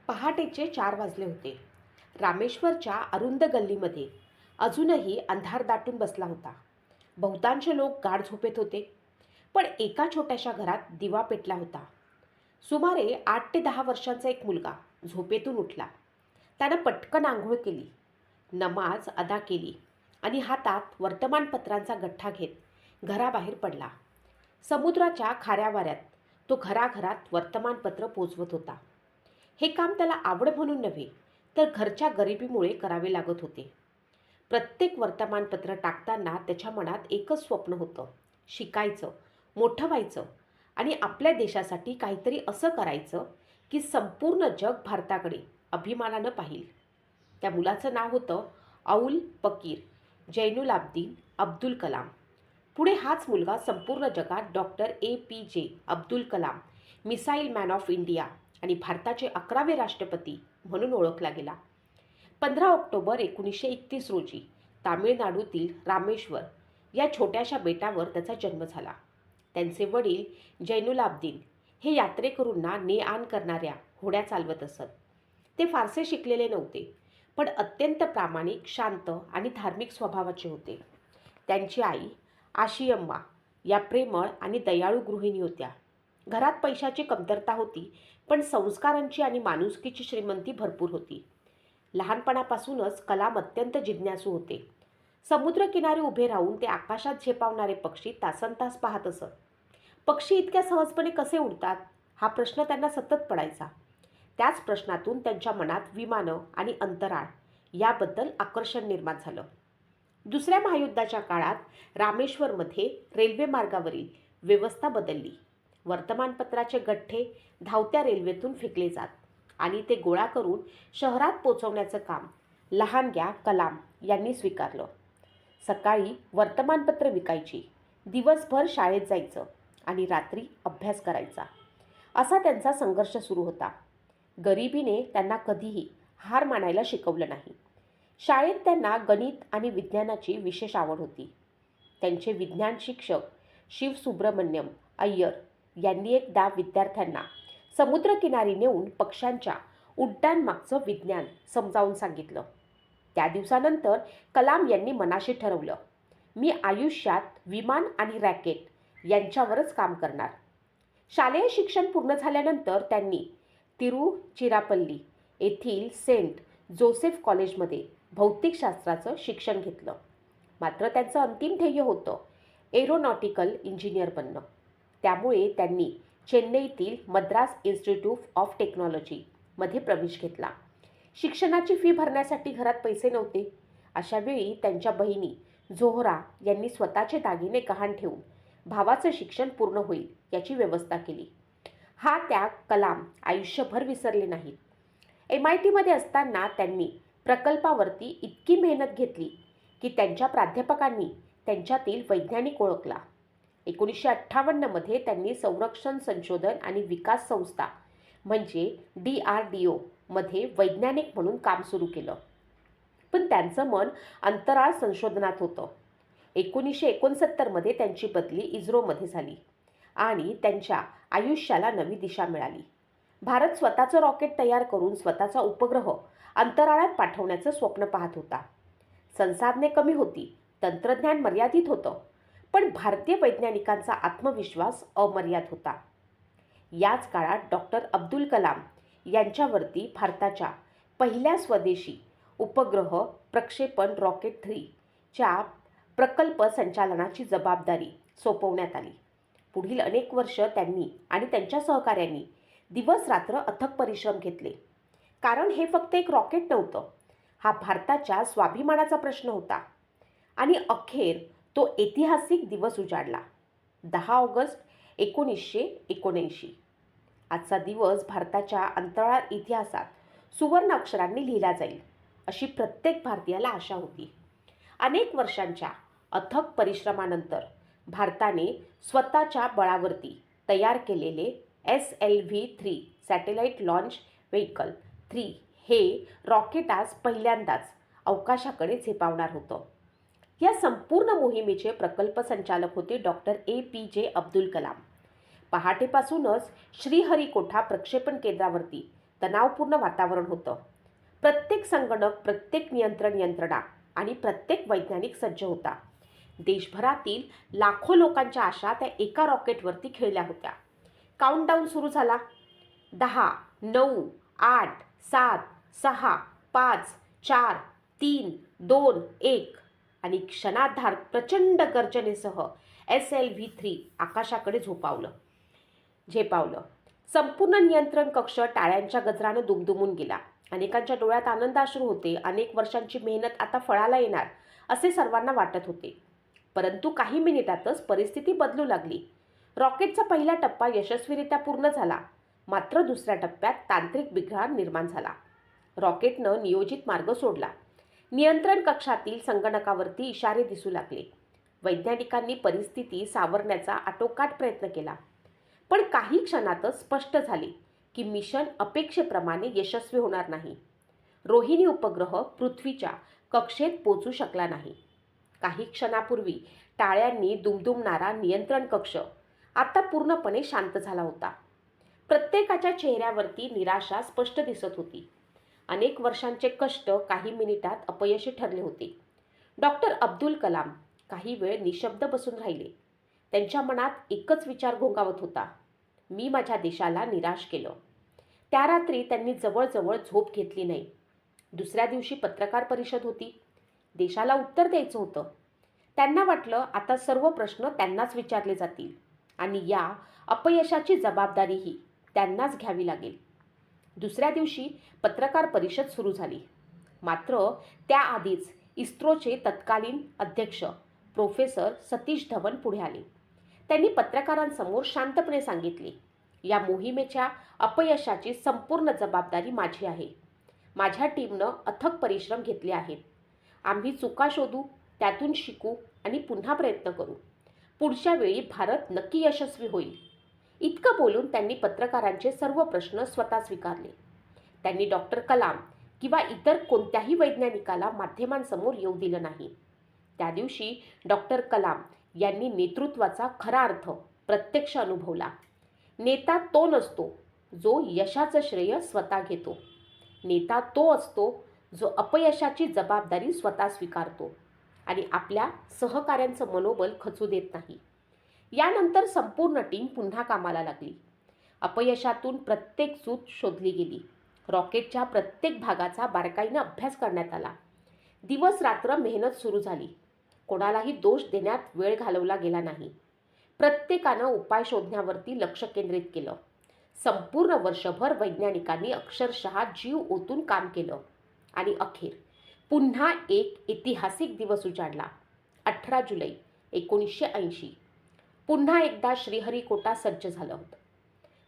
पहाटेचे 4 वाजले होते. रामेश्वरच्या अरुंद गल्लीमध्ये अजूनही अंधार दाटून बसला होता. बहुतांश लोक गाढ झोपेत होते, पण एका छोट्याशा घरात दिवा पेटला होता. सुमारे 8 ते 10 वर्षांचा एक मुलगा झोपेतून उठला. त्यानं पटकन आंघोळ केली, नमाज अदा केली आणि हातात वर्तमानपत्रांचा गठ्ठा घेत घराबाहेर पडला. समुद्राच्या खाऱ्या वाऱ्यात तो घराघरात वर्तमानपत्र पोचवत होता. हे काम त्याला आवड म्हणून नव्हे, तर घरच्या गरिबीमुळे करावे लागत होते. प्रत्येक वर्तमानपत्र टाकताना त्याच्या मनात एकच स्वप्न होतं: शिकायचं, मोठं व्हायचं आणि आपल्या देशासाठी काहीतरी असं करायचं की संपूर्ण जग भारताकडे अभिमानानं पाहील. त्या मुलाचं नाव होतं औल पकीर जैनुलाब्दीन अब्दुल कलाम. पुढे हाच मुलगा संपूर्ण जगात doctor APJ Abdul Kalam, missile man of India आणि भारताचे 11वे राष्ट्रपती म्हणून ओळखला गेला. 15 ऑक्टोबर 1931 रोजी तामिळनाडूतील रामेश्वर या छोट्याशा बेटावर त्याचा जन्म झाला. त्यांचे वडील जैनुलाब्दीन हे यात्रेकरूंना ने-आण करणाऱ्या होड्या चालवत असत. ते फारसे शिकलेले नव्हते, पण अत्यंत प्रामाणिक, शांत आणि धार्मिक स्वभावाचे होते. त्यांची आई आशियम्मा या प्रेमळ आणि दयाळू गृहिणी होत्या. घरात पैशाची कमतरता होती, पण संस्कारांची आणि माणुसकीची श्रीमंती भरपूर होती. लहानपणापासूनच कलाम अत्यंत जिज्ञासू होते. समुद्रकिनारी उभे राहून ते आकाशात झेपावणारे पक्षी तासनतास पाहत असत. पक्षी इतक्या सहजपणे कसे उडतात, हा प्रश्न त्यांना सतत पडायचा. त्याच प्रश्नातून त्यांच्या मनात विमानं आणि अंतराळ याबद्दल आकर्षण निर्माण झालं. दुसऱ्या महायुद्धाच्या काळात रामेश्वरमध्ये रेल्वे मार्गावरील व्यवस्था बदलली. वर्तमानपत्राचे गठ्ठे धावत्या रेल्वेतून फेकले जात आणि ते गोळा करून शहरात पोचवण्याचं काम लहानग्या कलाम यांनी स्वीकारलं. सकाळी वर्तमानपत्र विकायची, दिवसभर शाळेत जायचं आणि रात्री अभ्यास करायचा, असा त्यांचा संघर्ष सुरू होता. गरिबीने त्यांना कधीही हार मानायला शिकवलं नाही. शाळेत त्यांना गणित आणि विज्ञानाची विशेष आवड होती. त्यांचे विज्ञान शिक्षक शिवसुब्रमण्यम अय्यर यांनी एकदा विद्यार्थ्यांना समुद्रकिनारी नेऊन पक्ष्यांच्या उड्डाणमागचं विज्ञान समजावून सांगितलं. त्या दिवसानंतर कलाम यांनी मनाशी ठरवलं, मी आयुष्यात विमान आणि रॅकेट यांच्यावरच काम करणार. शालेय शिक्षण पूर्ण झाल्यानंतर त्यांनी तिरुचिरापल्ली येथील सेंट जोसेफ कॉलेजमध्ये भौतिकशास्त्राचं शिक्षण घेतलं. मात्र त्यांचं अंतिम ध्येय होतं एरोनॉटिकल इंजिनियर बनणं. त्यामुळे त्यांनी चेन्नईतील मद्रास इन्स्टिट्यूट ऑफ टेक्नॉलॉजीमध्ये प्रवेश घेतला. शिक्षणाची फी भरण्यासाठी घरात पैसे नव्हते. अशावेळी त्यांच्या बहिणी झोहरा यांनी स्वतःचे दागिने गहाण ठेवून भावाचं शिक्षण पूर्ण होईल याची व्यवस्था केली. हा त्याग कलाम आयुष्यभर विसरले नाहीत. MITमध्ये असताना त्यांनी प्रकल्पावरती इतकी मेहनत घेतली की त्यांच्या प्राध्यापकांनी त्यांच्यातील वैज्ञानिक ओळखला. 1958मध्ये त्यांनी संरक्षण संशोधन आणि विकास संस्था म्हणजे DRDO मध्ये वैज्ञानिक म्हणून काम सुरू केलं. पण त्यांचं मन अंतराळ संशोधनात होतं. 1969मध्ये त्यांची बदली इस्रोमध्ये झाली आणि त्यांच्या आयुष्याला नवी दिशा मिळाली. भारत स्वतःचं रॉकेट तयार करून स्वतःचा उपग्रह अंतराळात पाठवण्याचं स्वप्न पाहत होता. संसाधने कमी होती, तंत्रज्ञान मर्यादित होतं, पण भारतीय वैज्ञानिकांचा आत्मविश्वास अमर्याद होता. याच काळात डॉक्टर अब्दुल कलाम यांच्यावरती भारताच्या पहिल्या स्वदेशी उपग्रह प्रक्षेपण रॉकेट 3 च्या प्रकल्प संचालनाची जबाबदारी सोपवण्यात आली. पुढील अनेक वर्ष त्यांनी आणि त्यांच्या सहकाऱ्यांनी दिवस-रात्र अथक परिश्रम घेतले. कारण हे फक्त एक रॉकेट नव्हतं, हा भारताच्या स्वाभिमानाचा प्रश्न होता. आणि अखेर तो ऐतिहासिक दिवस उजाडला, 10 ऑगस्ट 1979. आजचा दिवस भारताच्या अंतराळ इतिहासात सुवर्ण अक्षरांनी लिहिला जाईल, अशी प्रत्येक भारतीयाला आशा होती. अनेक वर्षांच्या अथक परिश्रमानंतर भारताने स्वतःच्या बळावरती तयार केलेले SLV-3 सॅटेलाइट लॉन्च व्हेकल 3 हे रॉकेट आज पहिल्यांदाच अवकाशाकडे झेपावणार होतं. या संपूर्ण मोहिमेचे प्रकल्प संचालक होते डॉक्टर APJ अब्दुल कलाम. पहाटेपासूनच श्रीहरिकोटा प्रक्षेपण केंद्रावरती तणावपूर्ण वातावरण होतं. प्रत्येक संगणक, प्रत्येक नियंत्रण यंत्रणा आणि प्रत्येक वैज्ञानिक सज्ज होता. देशभरातील लाखो लोकांच्या आशा त्या एका रॉकेटवरती खेळल्या होत्या. काउंटडाऊन सुरू झाला. 10, 9, 8, 7, 6, 5, 4, 3, 2, 1 आणि क्षणार्धात प्रचंड गर्जनेसह SLV-3 आकाशाकडे झेपावलं. संपूर्ण नियंत्रण कक्ष टाळ्यांच्या गजरानं दुमदुमून गेला. अनेकांच्या डोळ्यात आनंदाश्रू होते. अनेक वर्षांची मेहनत आता फळाला येणार असे सर्वांना वाटत होते. परंतु काही मिनिटातच परिस्थिती बदलू लागली. रॉकेटचा पहिला टप्पा यशस्वीरित्या पूर्ण झाला. मात्र दुसऱ्या टप्प्यात तांत्रिक बिघाड निर्माण झाला. रॉकेटनं नियोजित मार्ग सोडला. नियंत्रण कक्षातील संगणकावरती इशारे दिसू लागले. वैज्ञानिकांनी परिस्थिती सावरण्याचा आटोकाट प्रयत्न केला. पण काही क्षणातच स्पष्ट झाले की मिशन अपेक्षेप्रमाणे यशस्वी होणार नाही. रोहिणी उपग्रह पृथ्वीच्या कक्षेत पोचू शकला नाही. काही क्षणापूर्वी टाळ्यांनी दुमदुमणारा नियंत्रण कक्ष आता पूर्णपणे शांत झाला होता. प्रत्येकाच्या चेहऱ्यावरती निराशा स्पष्ट दिसत होती. अनेक वर्षांचे कष्ट काही मिनिटात अपयशी ठरले होते. डॉक्टर अब्दुल कलाम काही वेळ निशब्द बसून राहिले. त्यांच्या मनात एकच विचार घोंगावत होता, मी माझ्या देशाला निराश केलं. त्या रात्री त्यांनी जवळजवळ झोप घेतली नाही. दुसऱ्या दिवशी पत्रकार परिषद होती. देशाला उत्तर द्यायचं होतं. त्यांना वाटलं आता सर्व प्रश्न त्यांनाच विचारले जातील आणि या अपयशाची जबाबदारीही त्यांनाच घ्यावी लागेल. दुसऱ्या दिवशी पत्रकार परिषद सुरू झाली. मात्र त्याआधीच इस्रोचे तत्कालीन अध्यक्ष प्रोफेसर सतीश धवन पुढे आले. त्यांनी पत्रकारांसमोर शांतपणे सांगितले, या मोहिमेच्या अपयशाची संपूर्ण जबाबदारी माझी आहे. माझ्या टीमनं अथक परिश्रम घेतले आहेत. आम्ही चुका शोधू, त्यातून शिकू आणि पुन्हा प्रयत्न करू. पुढच्या वेळी भारत नक्की यशस्वी होईल. इतकं बोलून त्यांनी पत्रकारांचे सर्व प्रश्न स्वतः स्वीकारले. त्यांनी डॉक्टर कलाम किंवा इतर कोणत्याही वैज्ञानिकाला माध्यमांसमोर येऊ दिलं नाही. त्या दिवशी डॉक्टर कलाम यांनी नेतृत्वाचा खरा अर्थ प्रत्यक्ष अनुभवला. नेता तो नसतो जो यशाचं श्रेय स्वतः घेतो. नेता तो असतो जो अपयशाची जबाबदारी स्वतः स्वीकारतो आणि आपल्या सहकाऱ्यांचं मनोबल खचू देत नाही. यानंतर संपूर्ण टीम पुन्हा कामाला लागली. अपयशातून प्रत्येक चूक शोधली गेली. रॉकेटच्या प्रत्येक भागाचा बारकाईनं अभ्यास करण्यात आला. दिवस रात्र मेहनत सुरू झाली. कोणालाही दोष देण्यात वेळ घालवला गेला नाही. प्रत्येकानं उपाय शोधण्यावरती लक्ष केंद्रित केलं. संपूर्ण वर्षभर वैज्ञानिकांनी अक्षरशः जीव ओतून काम केलं आणि अखेर पुन्हा एक ऐतिहासिक दिवस उजाडला. 18 जुलै 1980. पुन्हा एकदा श्रीहरिकोटा सज्ज झालं होतं.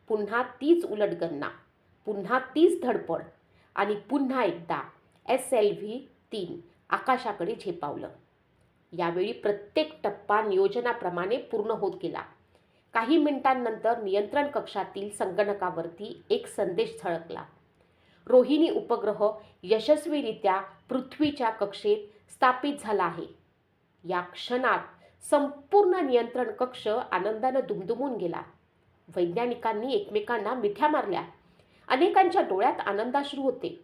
पुन्हा तीच उलटगणना, पुन्हा तीच धडपड आणि पुन्हा एकदा SLV-3 आकाशाकडे झेपावलं. यावेळी प्रत्येक टप्पा नियोजनाप्रमाणे पूर्ण होत गेला. काही मिनिटांनंतर नियंत्रण कक्षातील संगणकावरती एक संदेश झळकला. रोहिणी उपग्रह यशस्वीरित्या पृथ्वीच्या कक्षेत स्थापित झाला आहे. या क्षणात संपूर्ण नियंत्रण कक्ष आनंदानं दुमदुमून गेला. वैज्ञानिकांनी एकमेकांना मिठ्या मारल्या. अनेकांच्या डोळ्यात आनंदाश्रू होते.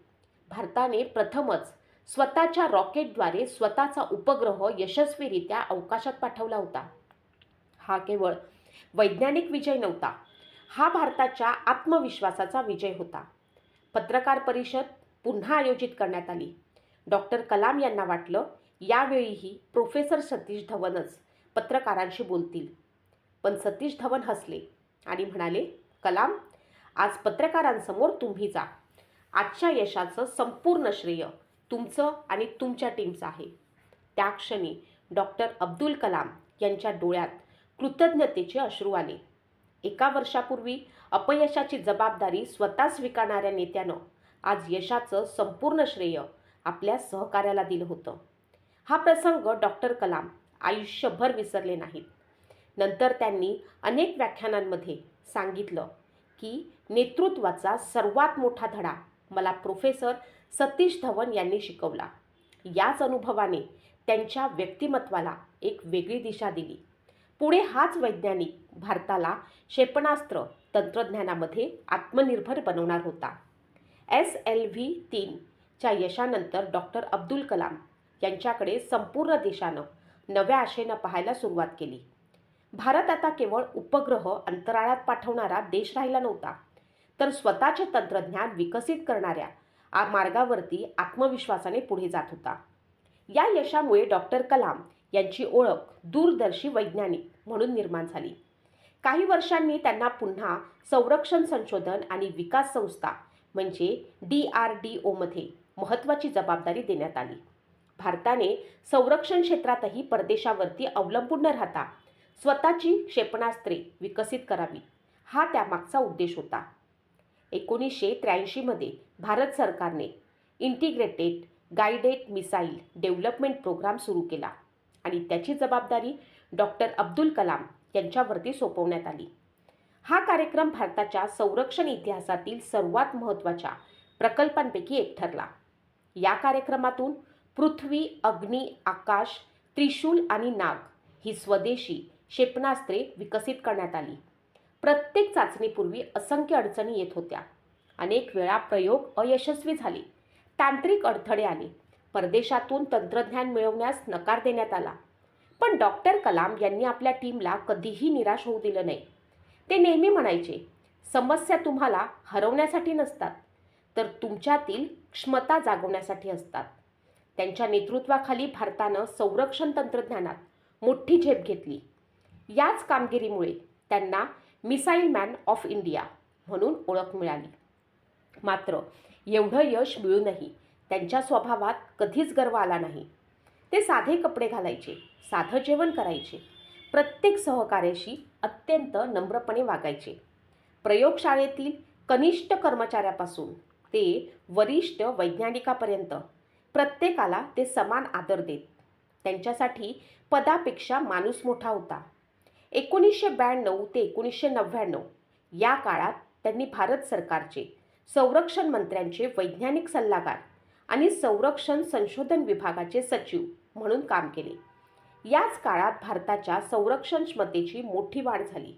भारताने प्रथमच स्वतःच्या रॉकेटद्वारे स्वतःचा उपग्रह यशस्वीरित्या अवकाशात पाठवला होता. हा केवळ वैज्ञानिक विजय नव्हता, हा भारताच्या आत्मविश्वासाचा विजय होता. पत्रकार परिषद पुन्हा आयोजित करण्यात आली. डॉक्टर कलाम यांना वाटलं यावेळीही प्रोफेसर सतीश धवनच पत्रकारांशी बोलतील. पण सतीश धवन हसले आणि म्हणाले, कलाम, आज पत्रकारांसमोर तुम्ही जा. आजच्या यशाचं संपूर्ण श्रेय तुमचं आणि तुमच्या टीमचं आहे. त्या क्षणी डॉक्टर अब्दुल कलाम यांच्या डोळ्यात कृतज्ञतेचे अश्रू आले. एका वर्षापूर्वी अपयशाची जबाबदारी स्वतः स्वीकारणाऱ्या नेत्यानं आज यशाचं संपूर्ण श्रेय आपल्या सहकार्याला दिलं होतं. हा प्रसंग डॉक्टर कलाम आयुष्यभर विसरले नाहीत. नंतर त्यांनी अनेक व्याख्यानांमध्ये सांगितलं की नेतृत्वाचा सर्वात मोठा धडा मला प्रोफेसर सतीश धवन यांनी शिकवला. याच अनुभवाने त्यांच्या व्यक्तिमत्वाला एक वेगळी दिशा दिली. पुढे हाच वैज्ञानिक भारताला क्षेपणास्त्र तंत्रज्ञानामध्ये आत्मनिर्भर बनवणार होता. SLV-3च्या यशानंतर डॉक्टर अब्दुल कलाम यांच्याकडे संपूर्ण देशानं नव्या आशेनं पाहायला सुरुवात केली. भारत आता केवळ उपग्रह अंतराळात पाठवणारा देश राहिला नव्हता, तर स्वतःचे तंत्रज्ञान विकसित करणाऱ्या मार्गावरती आत्मविश्वासाने पुढे जात होता. या यशामुळे डॉक्टर कलाम यांची ओळख दूरदर्शी वैज्ञानिक म्हणून निर्माण झाली. काही वर्षांनी त्यांना पुन्हा संरक्षण संशोधन आणि विकास संस्था म्हणजे DRDOमध्ये महत्त्वाची जबाबदारी देण्यात आली. भारताने संरक्षण क्षेत्रातही परदेशावरती अवलंबून न राहता स्वतःची क्षेपणास्त्रे विकसित करावी, हा त्यामागचा उद्देश होता. 1983मध्ये भारत सरकारने integrated guided missile development programme सुरू केला आणि त्याची जबाबदारी डॉक्टर अब्दुल कलाम यांच्यावरती सोपवण्यात आली. हा कार्यक्रम भारताच्या संरक्षण इतिहासातील सर्वात महत्त्वाच्या प्रकल्पांपैकी एक ठरला. या कार्यक्रमातून पृथ्वी, अग्नी, आकाश, त्रिशूल आणि नाग ही स्वदेशी क्षेपणास्त्रे विकसित करण्यात आली. प्रत्येक चाचणीपूर्वी असंख्य अडचणी येत होत्या. अनेक वेळा प्रयोग अयशस्वी झाले, तांत्रिक अडथळे आले, परदेशातून तंत्रज्ञान मिळवण्यास नकार देण्यात आला. पण डॉक्टर कलाम यांनी आपल्या टीमला कधीही निराश होऊ दिलं नाही. ते नेहमी म्हणायचे, समस्या तुम्हाला हरवण्यासाठी नसतात, तर तुमच्यातील क्षमता जागवण्यासाठी असतात. त्यांच्या नेतृत्वाखाली भारतानं संरक्षण तंत्रज्ञानात मोठी झेप घेतली. याच कामगिरीमुळे त्यांना मिसाईल मॅन ऑफ इंडिया म्हणून ओळख मिळाली. मात्र एवढं यश मिळूनही त्यांच्या स्वभावात कधीच गर्व आला नाही. ते साधे कपडे घालायचे, साधं जेवण करायचे, प्रत्येक सहकार्याशी अत्यंत नम्रपणे वागायचे. प्रयोगशाळेतील कनिष्ठ कर्मचाऱ्यापासून ते वरिष्ठ वैज्ञानिकापर्यंत प्रत्येकाला ते समान आदर देत. त्यांच्यासाठी पदापेक्षा माणूस मोठा होता. 1992 ते 1999 या काळात त्यांनी भारत सरकारचे संरक्षण मंत्र्यांचे वैज्ञानिक सल्लागार आणि संरक्षण संशोधन विभागाचे सचिव म्हणून काम केले. याच काळात भारताच्या संरक्षण क्षमतेची मोठी वाढ झाली.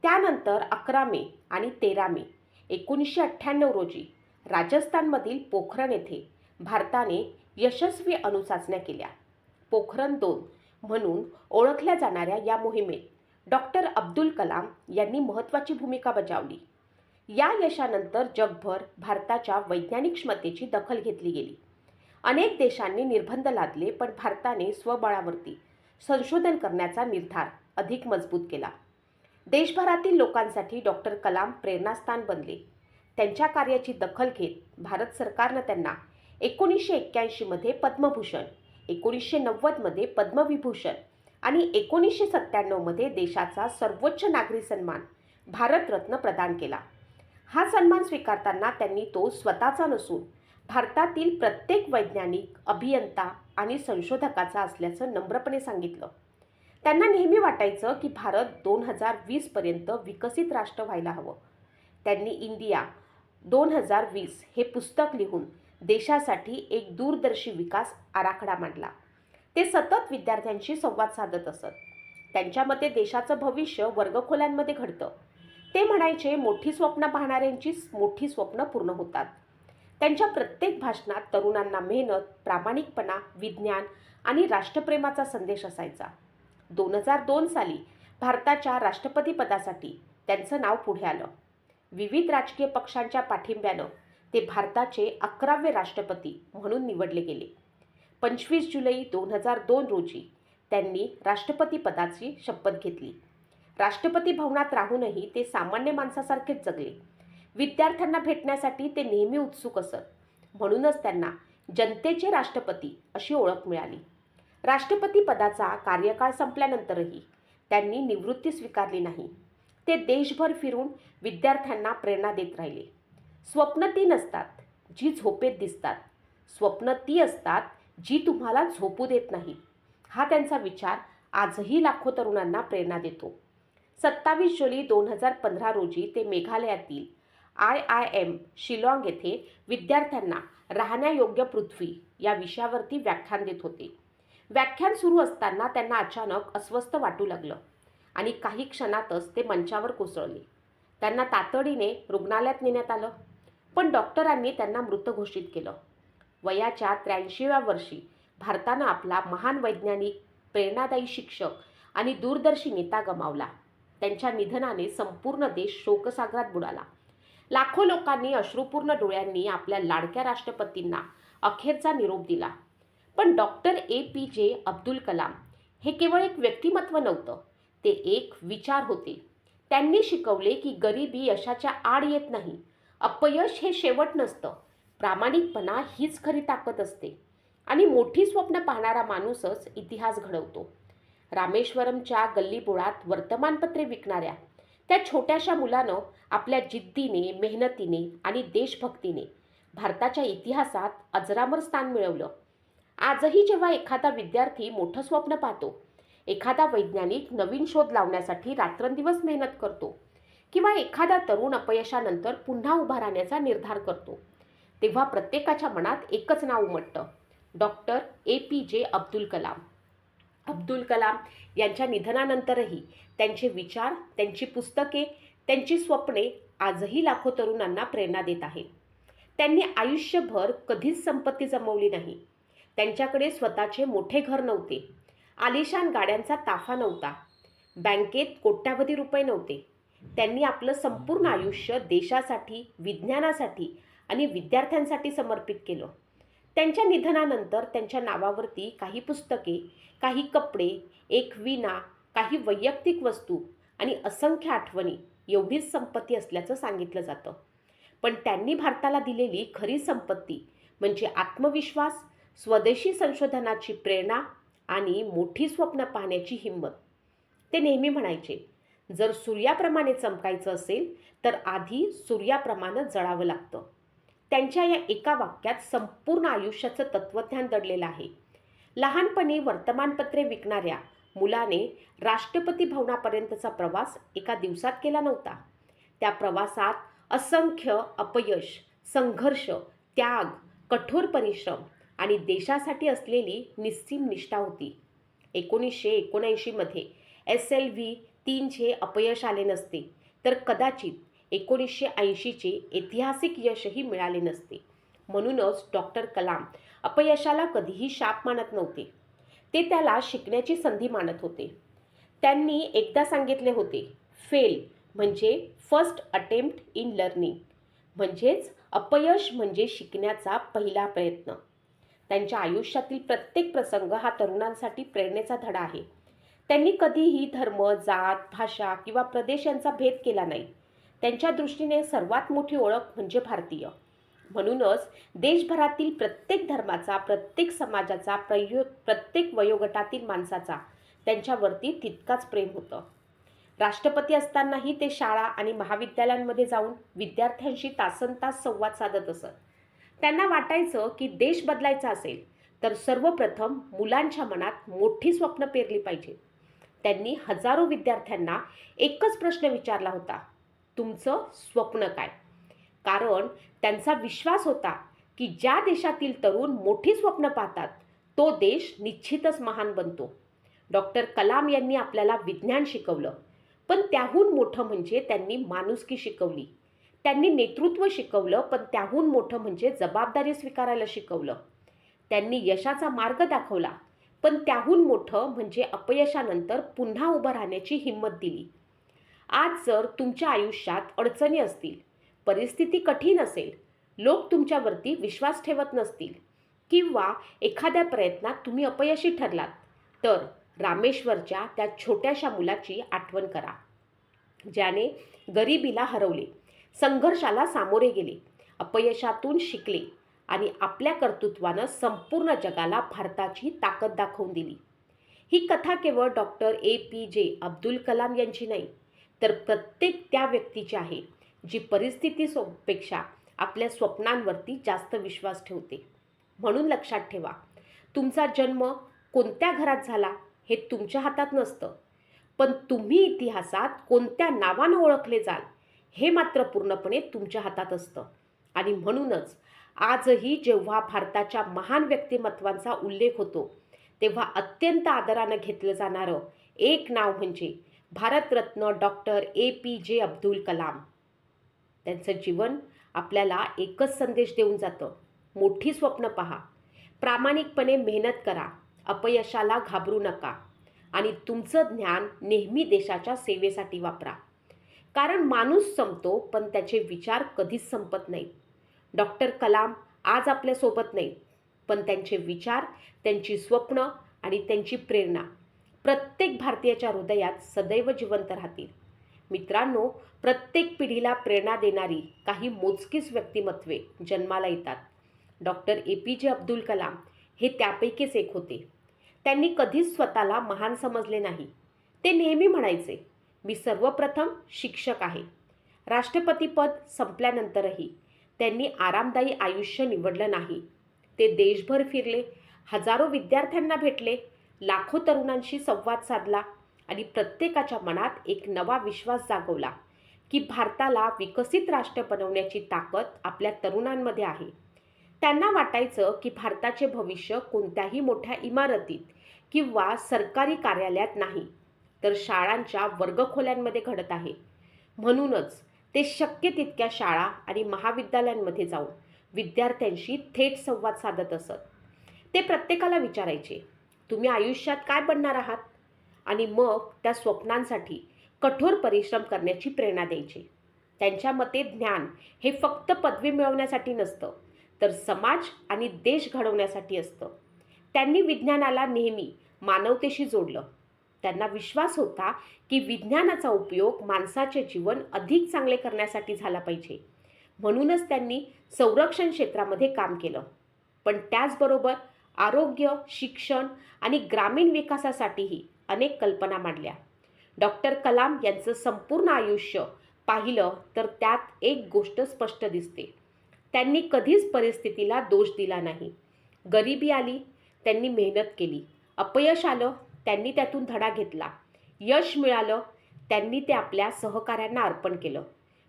त्यानंतर 11 मे आणि 13 मे 1998 रोजी राजस्थानमधील पोखरण येथे भारताने यशस्वी अणुचाचण्या केल्या. पोखरण 2 म्हणून ओळखल्या जाणाऱ्या या मोहिमेत डॉक्टर अब्दुल कलाम यांनी महत्त्वाची भूमिका बजावली. या यशानंतर जगभर भारताच्या वैज्ञानिक क्षमतेची दखल घेतली गेली. अनेक देशांनी निर्बंध लादले, पण भारताने स्वबळावरती संशोधन करण्याचा निर्धार अधिक मजबूत केला. देशभरातील लोकांसाठी डॉक्टर कलाम प्रेरणास्थान बनले. त्यांच्या कार्याची दखल घेत भारत सरकारनं त्यांना 1981मध्ये पद्मभूषण, 1990मध्ये पद्मविभूषण आणि 1997मध्ये देशाचा सर्वोच्च नागरी सन्मान भारतरत्न प्रदान केला. हा सन्मान स्वीकारताना त्यांनी तो स्वतःचा नसून भारतातील प्रत्येक वैज्ञानिक, अभियंता आणि संशोधकाचा असल्याचं नम्रपणे सांगितलं. त्यांना नेहमी वाटायचं की भारत 2020पर्यंत विकसित राष्ट्र व्हायला हवं. त्यांनी इंडिया 2020 हे पुस्तक लिहून देशासाठी एक दूरदर्शी विकास आराखडा मांडला. ते सतत विद्यार्थ्यांशी संवाद साधत असत. त्यांच्या मते देशाचं भविष्य वर्गखोल्यांमध्ये घडतं. ते म्हणायचे, मोठी स्वप्न पाहणाऱ्यांची मोठी स्वप्न पूर्ण होतात. त्यांच्या प्रत्येक भाषणात तरुणांना मेहनत, प्रामाणिकपणा, विज्ञान आणि राष्ट्रप्रेमाचा संदेश असायचा. 2002 साली भारताच्या राष्ट्रपतीपदासाठी त्यांचं नाव पुढे आलं. विविध राजकीय पक्षांच्या पाठिंब्यानं ते भारताचे 11वे राष्ट्रपती म्हणून निवडले गेले. 25 जुलै 2002 रोजी त्यांनी राष्ट्रपतीपदाची शपथ घेतली. राष्ट्रपती भवनात राहूनही ते सामान्य माणसासारखेच जगले. विद्यार्थ्यांना भेटण्यासाठी ते नेहमी उत्सुक असत. म्हणूनच त्यांना जनतेचे राष्ट्रपती अशी ओळख मिळाली. राष्ट्रपती पदाचा कार्यकाळ संपल्यानंतरही त्यांनी निवृत्ती स्वीकारली नाही. ते देशभर फिरून विद्यार्थ्यांना प्रेरणा देत राहिले. स्वप्न ती नसतात जी झोपेत दिसतात, स्वप्न ती असतात जी तुम्हाला झोपू देत नाही. हा त्यांचा विचार आजही लाखो तरुणांना प्रेरणा देतो. 27 जुलै 2015 रोजी ते मेघालयातील IIM शिलाँग येथे विद्यार्थ्यांना राहण्यायोग्य पृथ्वी या विषयावरती व्याख्यान देत होते. व्याख्यान सुरू असताना त्यांना अचानक अस्वस्थ वाटू लागलं आणि काही क्षणातच ते मंचावर कोसळले. त्यांना तातडीने रुग्णालयात नेण्यात आलं. पण डॉक्टरांनी त्यांना मृत घोषित केलं. वयाच्या 83व्या वर्षी भारतानं आपला महान वैज्ञानिक, प्रेरणादायी शिक्षक आणि दूरदर्शी नेता गमावला. त्यांच्या निधनाने संपूर्ण देश शोकसागरात बुडाला. लाखो लोकांनी अश्रुपूर्ण डोळ्यांनी आपल्या लाडक्या राष्ट्रपतींना अखेरचा निरोप दिला. पण डॉक्टर APJ अब्दुल कलाम हे केवळ एक व्यक्तिमत्व नव्हतं, ते एक विचार होते. त्यांनी शिकवले की गरिबी यशाच्या आड येत नाही, अपयश हे शेवट नसतं, प्रामाणिकपणा हीच खरी ताकद असते आणि मोठी स्वप्न पाहणारा माणूसच इतिहास घडवतो. रामेश्वरमच्या गल्लीबोळात वर्तमानपत्रे विकणाऱ्या त्या छोट्याशा मुलानं आपल्या जिद्दीने, मेहनतीने आणि देशभक्तीने भारताच्या इतिहासात अजरामर स्थान मिळवलं. आजही जेव्हा एखादा विद्यार्थी मोठं स्वप्न पाहतो, एखादा वैज्ञानिक नवीन शोध लावण्यासाठी रात्रंदिवस मेहनत करतो किंवा एखादा तरुण अपयशानंतर पुन्हा उभा राहण्याचा निर्धार करतो, तेव्हा प्रत्येकाच्या मनात एकच नाव उमटतं, डॉक्टर APJ अब्दुल कलाम. अब्दुल कलाम यांच्या निधनानंतरही त्यांचे विचार, त्यांची पुस्तके, त्यांची स्वप्ने आजही लाखो तरुणांना प्रेरणा देत आहेत. त्यांनी आयुष्यभर कधीच संपत्ती जमवली नाही. त्यांच्याकडे स्वतःचे मोठे घर नव्हते, आलिशान गाड्यांचा ताफा नव्हता, बँकेत कोट्यावधी रुपये नव्हते. त्यांनी आपलं संपूर्ण आयुष्य देशासाठी, विज्ञानासाठी आणि विद्यार्थ्यांसाठी समर्पित केलं. त्यांच्या निधनानंतर त्यांच्या नावावरती काही पुस्तके, काही कपडे, एक विणा, काही वैयक्तिक वस्तू आणि असंख्य आठवणी एवढीच संपत्ती असल्याचं सांगितलं जातं. पण त्यांनी भारताला दिलेली खरी संपत्ती म्हणजे आत्मविश्वास, स्वदेशी संशोधनाची प्रेरणा आणि मोठी स्वप्न पाहण्याची हिंमत. ते नेहमी म्हणायचे, जर सूर्याप्रमाणे चमकायचं असेल तर आधी सूर्याप्रमाणे जळावं लागतं. त्यांच्या या एका वाक्यात संपूर्ण आयुष्याचं तत्त्वज्ञान दडलेलं आहे. लहानपणी वर्तमानपत्रे विकणाऱ्या मुलाने राष्ट्रपती भवनापर्यंतचा प्रवास एका दिवसात केला नव्हता. त्या प्रवासात असंख्य अपयश, संघर्ष, त्याग, कठोर परिश्रम आणि देशासाठी असलेली निस्सीम निष्ठा होती. 1979मध्ये SLV-3चे अपयश आले नसते तर कदाचित 1980चे ऐतिहासिक यशही मिळाले नसते. म्हणूनच डॉक्टर कलाम अपयशाला कधीही शाप मानत नव्हते, ते त्याला शिकण्याची संधी मानत होते. त्यांनी एकदा सांगितले होते, फेल म्हणजे फर्स्ट अटेम्प्ट इन लर्निंग, म्हणजेच अपयश म्हणजे शिकण्याचा पहिला प्रयत्न. त्यांच्या आयुष्यातील प्रत्येक प्रसंग हा तरुणांसाठी प्रेरणेचा धडा आहे. त्यांनी कधीही धर्म, जात, भाषा किंवा प्रदेश यांचा भेद केला नाही. त्यांच्या दृष्टीने सर्वात मोठी ओळख म्हणजे भारतीय. म्हणूनच देशभरातील प्रत्येक धर्माचा, प्रत्येक समाजाचा, प्रत्येक वयोगटातील माणसाचा त्यांच्यावरती तितकाच प्रेम होतं. राष्ट्रपती असतानाही ते शाळा आणि महाविद्यालयांमध्ये जाऊन विद्यार्थ्यांशी तासनतास संवाद साधत असत. त्यांना वाटायचं की देश बदलायचा असेल तर सर्वप्रथम मुलांच्या मनात मोठी स्वप्न पेरली पाहिजे. त्यांनी हजारो विद्यार्थ्यांना एकच प्रश्न विचारला होता, तुमचं स्वप्न काय? कारण त्यांचा विश्वास होता की ज्या देशातील तरुण मोठी स्वप्न पाहतात तो देश निश्चितच महान बनतो. डॉक्टर कलाम यांनी आपल्याला विज्ञान शिकवलं, पण त्याहून मोठं म्हणजे त्यांनी माणुसकी शिकवली. त्यांनी नेतृत्व शिकवलं, पण त्याहून मोठं म्हणजे जबाबदारी स्वीकारायला शिकवलं. त्यांनी यशाचा मार्ग दाखवला, पण त्याहून मोठं म्हणजे अपयशानंतर पुन्हा उभं राहण्याची हिंमत दिली. आज जर तुमच्या आयुष्यात अडचणी असतील, परिस्थिती कठीण असेल, लोक तुमच्यावरती विश्वास ठेवत नसतील किंवा एखाद्या प्रयत्नात तुम्ही अपयशी ठरलात, तर रामेश्वरच्या त्या छोट्याशा मुलाची आठवण करा, ज्याने गरिबीला हरवले, संघर्षाला सामोरे गेले, अपयशातून शिकले आणि आपल्या कर्तृत्वानं संपूर्ण जगाला भारताची ताकद दाखवून दिली. ही कथा केवळ डॉक्टर APJ अब्दुल कलाम यांची नाही, तर प्रत्येक त्या व्यक्तीची आहे जी परिस्थितीपेक्षा आपल्या स्वप्नांवरती जास्त विश्वास ठेवते. म्हणून लक्षात ठेवा, तुमचा जन्म कोणत्या घरात झाला हे तुमच्या हातात नसतं, पण तुम्ही इतिहासात कोणत्या नावानं ओळखले जाल हे मात्र पूर्णपणे तुमच्या हातात असतं. आणि म्हणूनच आजही जेव्हा भारताच्या महान व्यक्तिमत्वांचा उल्लेख होतो, तेव्हा अत्यंत आदरानं घेतलं जाणारं एक नाव म्हणजे भारतरत्न डॉक्टर APJ अब्दुल कलाम. त्यांचं जीवन आपल्याला एकच संदेश देऊन जातं, मोठी स्वप्न पहा, प्रामाणिकपणे मेहनत करा, अपयशाला घाबरू नका आणि तुमचं ज्ञान नेहमी देशाच्या सेवेसाठी वापरा. कारण माणूस संपतो पण त्याचे विचार कधीच संपत नाहीत. डॉक्टर कलाम आज आपल्यासोबत नाहीत, पण त्यांचे विचार, त्यांची स्वप्न आणि त्यांची प्रेरणा प्रत्येक भारतीयाच्या हृदयात सदैव जिवंत राहतील. मित्रांनो, प्रत्येक पिढीला प्रेरणा देणारी काही मोजकीच व्यक्तिमत्वे जन्माला येतात. डॉक्टर APJ अब्दुल कलाम हे त्यापैकीच एक होते. त्यांनी कधीच स्वतःला महान समजले नाही. ते नेहमी म्हणायचे, मी सर्वप्रथम शिक्षक आहे. राष्ट्रपतीपद संपल्यानंतरही त्यांनी आरामदायी आयुष्य निवडलं नाही. ते देशभर फिरले, हजारो विद्यार्थ्यांना भेटले, लाखो तरुणांशी संवाद साधला आणि प्रत्येकाच्या मनात एक नवा विश्वास जागवला की भारताला विकसित राष्ट्र बनवण्याची ताकद आपल्या तरुणांमध्ये आहे. त्यांना वाटायचं की भारताचे भविष्य कोणत्याही मोठ्या इमारतीत किंवा सरकारी कार्यालयात नाही, तर शाळांच्या वर्गखोल्यांमध्ये घडत आहे. म्हणूनच ते शक्य तितक्या शाळा आणि महाविद्यालयांमध्ये जाऊन विद्यार्थ्यांशी थेट संवाद साधत असत. ते प्रत्येकाला विचारायचे, तुम्ही आयुष्यात काय बनणार आहात? आणि मग त्या स्वप्नांसाठी कठोर परिश्रम करण्याची प्रेरणा द्यायचे. त्यांच्या मते ज्ञान हे फक्त पदवी मिळवण्यासाठी नसतं, तर समाज आणि देश घडवण्यासाठी असतं. त्यांनी विज्ञानाला नेहमी मानवतेशी जोडलं. त्यांना विश्वास होता की विज्ञानाचा उपयोग माणसाचे जीवन अधिक चांगले करण्यासाठी झाला पाहिजे. म्हणूनच त्यांनी संरक्षण क्षेत्रामध्ये काम केलं. पण त्याचबरोबर आरोग्य, शिक्षण आणि ग्रामीण विकासासाठीही अनेक कल्पना मांडल्या. डॉक्टर कलाम यांचं संपूर्ण आयुष्य पाहिलं तर त्यात एक गोष्ट स्पष्ट दिसते. त्यांनी कधीच परिस्थितीला दोष दिला नाही. गरिबी आली, त्यांनी मेहनत केली. अपयश आलं, त्यांनी त्यातून धडा घेतला. यश मिळालं, त्यांनी ते आपल्या सहकाऱ्यांना अर्पण केलं.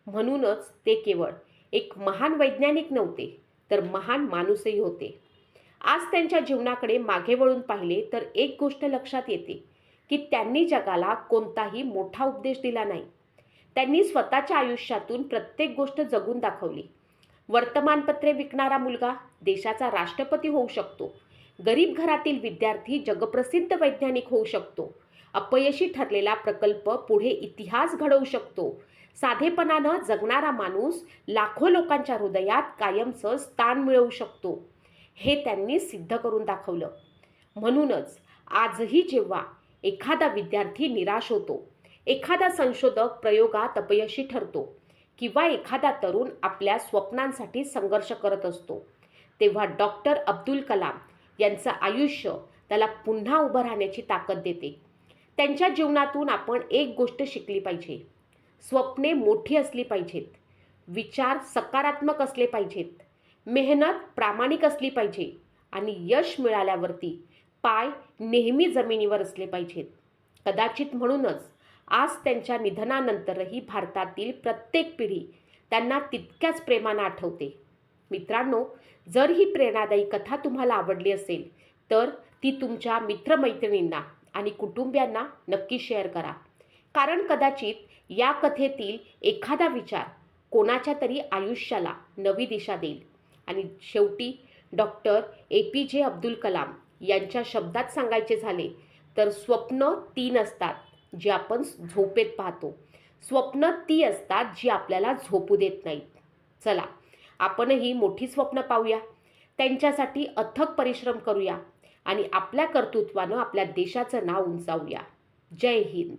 म्हणूनच ते केवळ एक महान वैज्ञानिक नव्हते, तर महान माणूसही होते. आज त्यांच्या जीवनाकडे मागे वळून पाहिले तर एक गोष्ट लक्षात येते की त्यांनी जगाला कोणताही मोठा उपदेश दिला नाही. त्यांनी स्वतःच्या आयुष्यातून प्रत्येक गोष्ट जगून दाखवली. वर्तमानपत्रे विकणारा मुलगा देशाचा राष्ट्रपती होऊ शकतो. गरीब घरातील विद्यार्थी जगप्रसिद्ध वैज्ञानिक होऊ शकतो. अपयशी ठरलेला प्रकल्प पुढे इतिहास घडवू शकतो. साधेपणानं जगणारा माणूस लाखो लोकांच्या हृदयात कायमचं स्थान मिळवू शकतो. हे त्यांनी सिद्ध करून दाखवलं. म्हणूनच आजही जेव्हा एखादा विद्यार्थी निराश होतो, एखादा संशोधक प्रयोगात अपयशी ठरतो किंवा एखादा तरुण आपल्या स्वप्नांसाठी संघर्ष करत असतो, तेव्हा डॉक्टर अब्दुल कलाम यांचं आयुष्य त्याला पुन्हा उभं राहण्याची ताकद देते. त्यांच्या जीवनातून आपण एक गोष्ट शिकली पाहिजे. स्वप्ने मोठी असली पाहिजेत, विचार सकारात्मक असले पाहिजेत, मेहनत प्रामाणिक असली पाहिजे आणि यश मिळाल्यावरती पाय नेहमी जमिनीवर असले पाहिजेत. कदाचित म्हणूनच आज त्यांच्या निधनानंतरही भारतातील प्रत्येक पिढी त्यांना तितक्याच प्रेमानं आठवते. मित्रांनो, जर ही प्रेरणादायी कथा तुम्हाला आवडली असेल तर ती तुमच्या मित्रमैत्रिणींना आणि कुटुंबियांना नक्की शेअर करा. कारण कदाचित या कथेतील एखादा विचार कोणाच्या तरी आयुष्याला नवी दिशा देईल. आणि शेवटी डॉक्टर APJ अब्दुल कलाम यांच्या शब्दात सांगायचे झाले तर स्वप्न 3 असतात जी आपण झोपेत पाहतो. स्वप्न ती असतात जी आपल्याला झोपू देत नाहीत. चला, आपणही मोठी स्वप्न पाहूया, त्यांच्यासाठी अथक परिश्रम करूया आणि आपल्या कर्तृत्वानं आपल्या देशाचं नाव उंचावूया. जय हिंद.